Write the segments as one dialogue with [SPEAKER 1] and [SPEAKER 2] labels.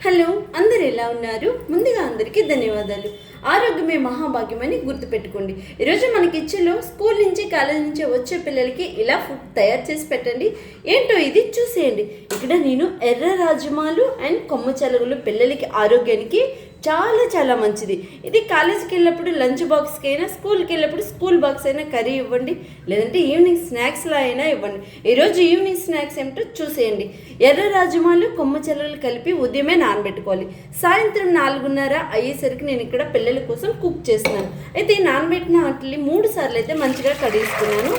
[SPEAKER 1] Hello, అందరు ఎలా ఉన్నారు? ముందుగా అందరికీ ధన్యవాదాలు. ఆరోగ్యమే మహాభాగ్యమని గుర్తుపెట్టుకోండి. ఈరోజు మన కిచెన్లో స్కూల్ నుంచి కాలేజ్ నుంచి వచ్చే పిల్లలకి ఇలా ఫుడ్ తయారు చేసి పెట్టండి. ఏంటో ఇది చూసేయండి. ఇక్కడ నేను ఎర్ర రాజమాలు అండ్ కొమ్మ చెలగలు పిల్లలకి ఆరోగ్యానికి చాలా చాలా మంచిది. ఇది కాలేజీకి వెళ్ళినప్పుడు లంచ్ బాక్స్కి అయినా, స్కూల్కి వెళ్ళినప్పుడు స్కూల్ బాక్స్ అయినా కర్రీ ఇవ్వండి, లేదంటే ఈవినింగ్ స్నాక్స్లో అయినా ఇవ్వండి. ఈరోజు ఈవినింగ్ స్నాక్స్ ఏమిటో చూసేయండి. ఎర్ర రాజమాలు కొమ్మ చెలగలు కలిపి ఉదయమే నానబెట్టుకోవాలి. సాయంత్రం 4:30 అయ్యేసరికి నేను ఇక్కడ పిల్లల కోసం కుక్ చేస్తున్నాను. అయితే ఈ నానబెట్టిన వాటిని 3 సార్లు అయితే మంచిగా కడిగిస్తున్నాను.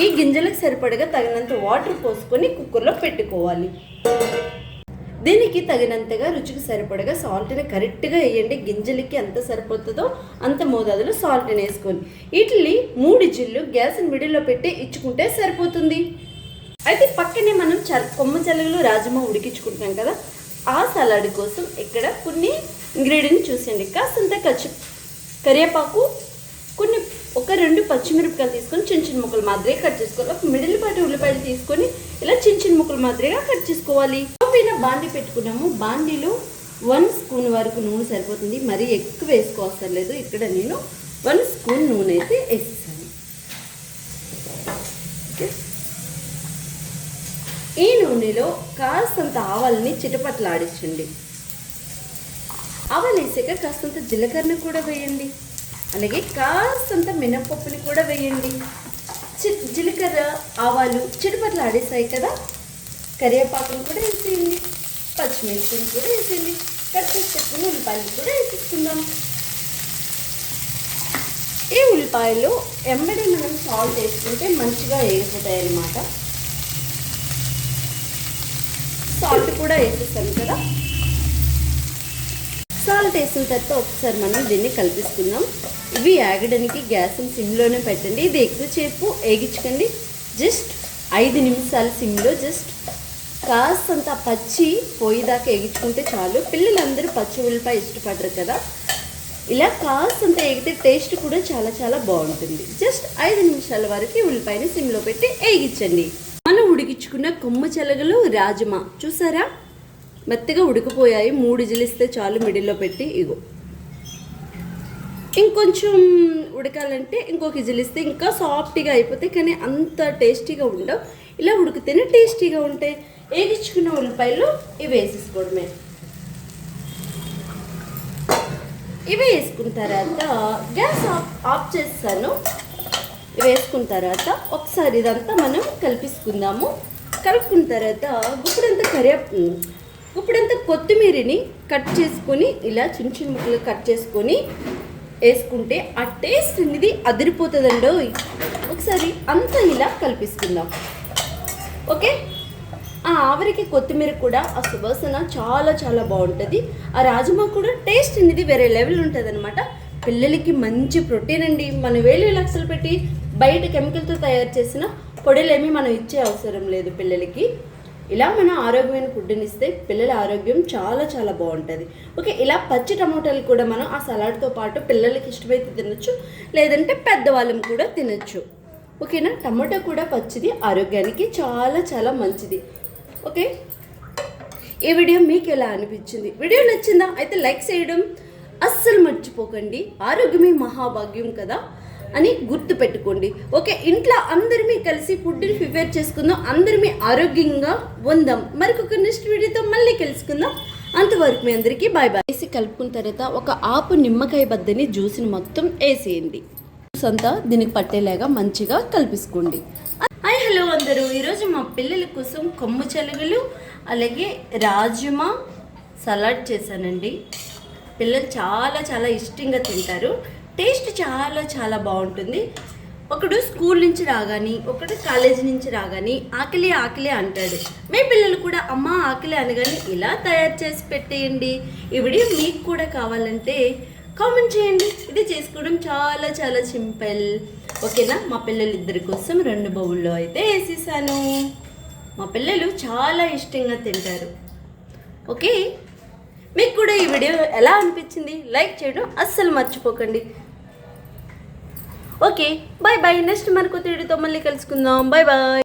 [SPEAKER 1] ఈ గింజలకు సరిపడగా తగినంత వాటర్ పోసుకొని కుక్కర్లో పెట్టుకోవాలి. దీనికి తగినంతగా రుచికి సరిపడగా సాల్ట్ని కరెక్ట్గా వేయండి. గింజలకి ఎంత సరిపోతుందో అంత మోతాదులో సాల్ట్ని వేసుకొని వీటిని 3 జిల్లు గ్యాస్ని మిడిల్లో పెట్టి ఇచ్చుకుంటే సరిపోతుంది. అయితే పక్కనే మనం కొమ్మ చెలగలు రాజమా ఉడికించుకుంటున్నాం కదా, ఆ సలాడ్ కోసం ఇక్కడ కొన్ని ఇంగ్రీడియంట్స్ చూసేయండి. కాస్తంత కరివేపాకు, ఒక 2 పచ్చిమిరపకాయలు తీసుకొని చిన్న చిన్న ముక్కలు మాదిరిగా కట్ చేసుకోవాలి. ఒక మిడిల్ పాటి ఉల్లిపాయలు తీసుకొని ఇలా చిన్న చిన్న ముక్కలు మాదిరిగా కట్ చేసుకోవాలి. బాండీ పెట్టుకున్నాము. బాండీలో 1 స్పూన్ వరకు నూనె సరిపోతుంది, మరీ ఎక్కువ వేసుకోవసరం లేదు. ఇక్కడ నేను 1 స్పూన్ నూనె అయితే వేసేసాను. ఈ నూనెలో కాస్తంత ఆవాలని చిటపట్లాడించండి. ఆవాలు వేసాక కాస్తంత జీలకర్ర కూడా వేయండి, అలాగే కాస్తంత మినపప్పుని కూడా వేయండి. జీలకర్ర ఆవాలు చిటపట్లు ఆడేసాయి కదా, కరివేపాకును కూడా వేసేయండి, పచ్చిమిర్చిని కూడా వేసేయండి, కట్ చేసి పెట్టుకుని ఉల్లిపాయలు కూడా వేసేసుకుందాం. ఈ ఉల్లిపాయలు ఎంబడి మనం సాల్ట్ వేసుకుంటే మంచిగా వేగిపోతాయి అన్నమాట. సాల్ట్ కూడా వేసేస్తాను కదా. సాల్ట్ వేసిన తర్వాత ఒకసారి మనం దీన్ని కలిపిస్తున్నాం. ఇవి ఆగడానికి గ్యాస్ని సిమ్లోనే పెట్టండి. ఇది ఎక్కువసేపు వేగించకండి, జస్ట్ 5 నిమిషాలు సిమ్లో, జస్ట్ కాస్తంత పచ్చి పోయేదాకా వేగించుకుంటే చాలు. పిల్లలందరూ పచ్చి ఉల్లిపాయ ఇష్టపడరు కదా, ఇలా కాస్తంత వేగితే టేస్ట్ కూడా చాలా చాలా బాగుంటుంది. జస్ట్ 5 నిమిషాల వరకు ఉల్లిపాయని సిమ్లో పెట్టి వేగించండి. మనం ఉడికించుకున్న కొమ్మ చెలగలు రాజమా చూసారా, మెత్తగా ఉడికిపోయాయి. 3 విజిలిస్తే చాలు మిడిల్లో పెట్టి. ఇగో ఇంకొంచెం ఉడకాలంటే ఇంకొక విజిలిస్తే ఇంకా సాఫ్ట్గా అయిపోతాయి, కానీ అంత టేస్టీగా ఉండవు. ఇలా ఉడికితేనే టేస్టీగా ఉంటాయి. వేగించుకున్న ఉల్లిపాయలు ఇవి వేసేసుకోవడమే. ఇవి వేసుకున్న తర్వాత గ్యాస్ ఆఫ్ చేస్తాను. ఇవి వేసుకున్న తర్వాత ఒకసారి ఇదంతా మనం కలిపిసుకుందాము. కలుపుకున్న తర్వాత గుప్పుడంతా కొత్తిమీరని కట్ చేసుకొని ఇలా చిన్న చిన్న ముక్కలు కట్ చేసుకొని వేసుకుంటే ఆ టేస్ట్ అనేది అదిరిపోతుందండో. ఒకసారి అంతా ఇలా కలిపిసుకుందాం. ఓకే, ఆ ఆవిరికి కొత్తిమీర కూడా ఆ సువాసన చాలా చాలా బాగుంటుంది. ఆ రాజమా కూడా టేస్ట్ అనేది వేరే లెవెల్ ఉంటుంది అనమాట. పిల్లలకి మంచి ప్రోటీన్ అండి. మనం వేలు లక్షలు పెట్టి బయట కెమికల్తో తయారు చేసిన పొడులేమీ మనం ఇచ్చే అవసరం లేదు పిల్లలకి. ఇలా మనం ఆరోగ్యమైన ఫుడ్ని ఇస్తే పిల్లల ఆరోగ్యం చాలా చాలా బాగుంటుంది. ఓకే, ఇలా పచ్చి టమోటాలు కూడా మనం ఆ సలాడ్తో పాటు పిల్లలకి ఇష్టమైతే తినొచ్చు, లేదంటే పెద్దవాళ్ళం కూడా తినొచ్చు. ఓకేనా, టమాటో కూడా పచ్చిది, ఆరోగ్యానికి చాలా చాలా మంచిది. ఓకే, ఈ వీడియో మీకు ఎలా అనిపించింది? వీడియో నచ్చిందా? అయితే లైక్ చేయడం అస్సలు మర్చిపోకండి. ఆరోగ్యమే మహాభాగ్యం కదా అని గుర్తు పెట్టుకోండి. ఓకే, ఇంట్లో అందరిమీ కలిసి ఫుడ్ని ప్రిపేర్ చేసుకుందాం, అందరిమీ ఆరోగ్యంగా ఉందాం. మరొక నెక్స్ట్ వీడియోతో మళ్ళీ కలుసుకుందాం. అంతవరకు మీ అందరికీ బాయ్ బాయ్. వేసి కలుపుకున్న తర్వాత ఒక ఆపు నిమ్మకాయ బద్దని జ్యూస్ని మొత్తం వేసేయండి. జ్యూస్ అంతా దీనికి పట్టేలాగా మంచిగా కలిపేసుకోండి. హాయ్ హలో అందరూ, ఈరోజు మా పిల్లల కోసం కొమ్మ చెలగలు అలాగే రాజమా సలాడ్ చేశానండి. పిల్లలు చాలా చాలా ఇష్టంగా తింటారు. టేస్ట్ చాలా చాలా బాగుంటుంది. ఒకడు స్కూల్ నుంచి రాగాని, ఒకడు కాలేజీ నుంచి రాగాని ఆకలి ఆకలి అంటాడు. మీ పిల్లలు కూడా అమ్మ ఆకలి అనగాని ఇలా తయారు చేసి పెట్టేయండి. ఈ వీడియో మీకు కూడా కావాలంటే కామెంట్ చేయండి. ఇది చేసుకోవడం చాలా చాలా సింపుల్. ఓకేనా, మా పిల్లలు ఇద్దరి కోసం 2 బౌల్లో అయితే వేసేసాను. మా పిల్లలు చాలా ఇష్టంగా తింటారు. ఓకే, మీకు కూడా ఈ వీడియో ఎలా అనిపించింది? లైక్ చేయడం అస్సలు మర్చిపోకండి. Okay, bye bye. నెక్స్ట్ మరొక వీడియోతో మళ్ళీ కలుసుకుందాం. Bye bye.